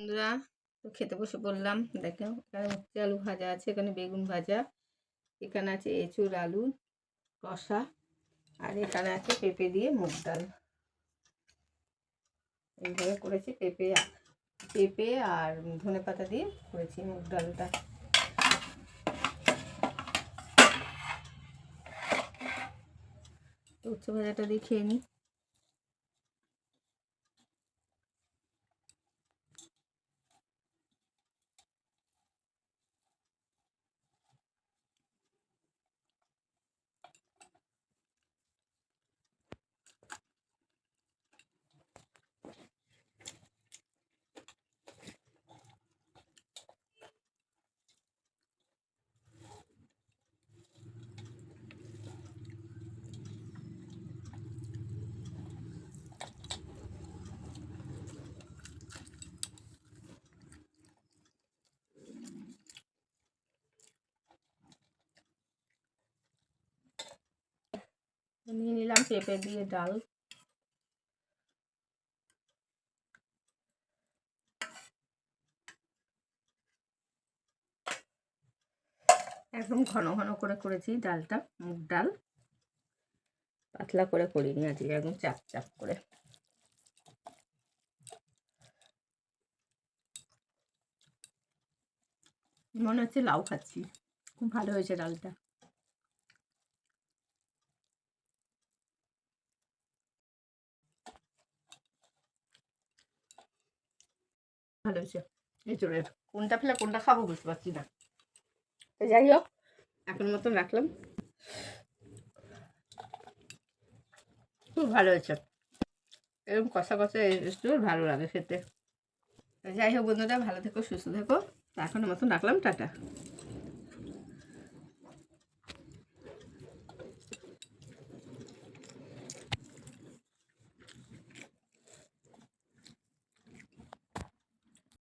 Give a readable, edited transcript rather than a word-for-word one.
বন্ধুরা, তো খেতে বসে পড়লাম। দেখো, এখানে উচ্ছে আলু ভাজা আছে, এখানে বেগুন ভাজা, এখানে আছে এঁচুড় আলু কষা, আর এখানে আছে পেঁপে দিয়ে মুগ ডাল। এইভাবে করেছি, পেঁপে আর ধনেপাতা দিয়ে করেছি মুগ ডালটা। তো উচ্ছে ভাজাটা দিয়ে খেয়ে নিই। নিয়ে নিলাম পেঁপে দিয়ে ডাল। একদম ঘন ঘন করে করেছি ডালটা, মুগ ডাল। পাতলা করে করিনি আজকে, একদম চাপ চাপ করে। মনে হচ্ছে লাউ খাচ্ছি। খুব ভালো হয়েছে ডালটা। ভালো হয়েছে। এঁচড়ের কোনটা ফেলে কোনটা খাবো বুঝতে পারছি না। তো যাই হোক, এখন মতন রাখলাম। খুব ভালো হয়েছে। এরকম কষা কষা এঁচড় ভালো লাগে খেতে। যাই হোক বন্ধুরা, ভালো থেকো, সুস্থ থেকো। তো এখনের মতন রাখলাম, টাটা।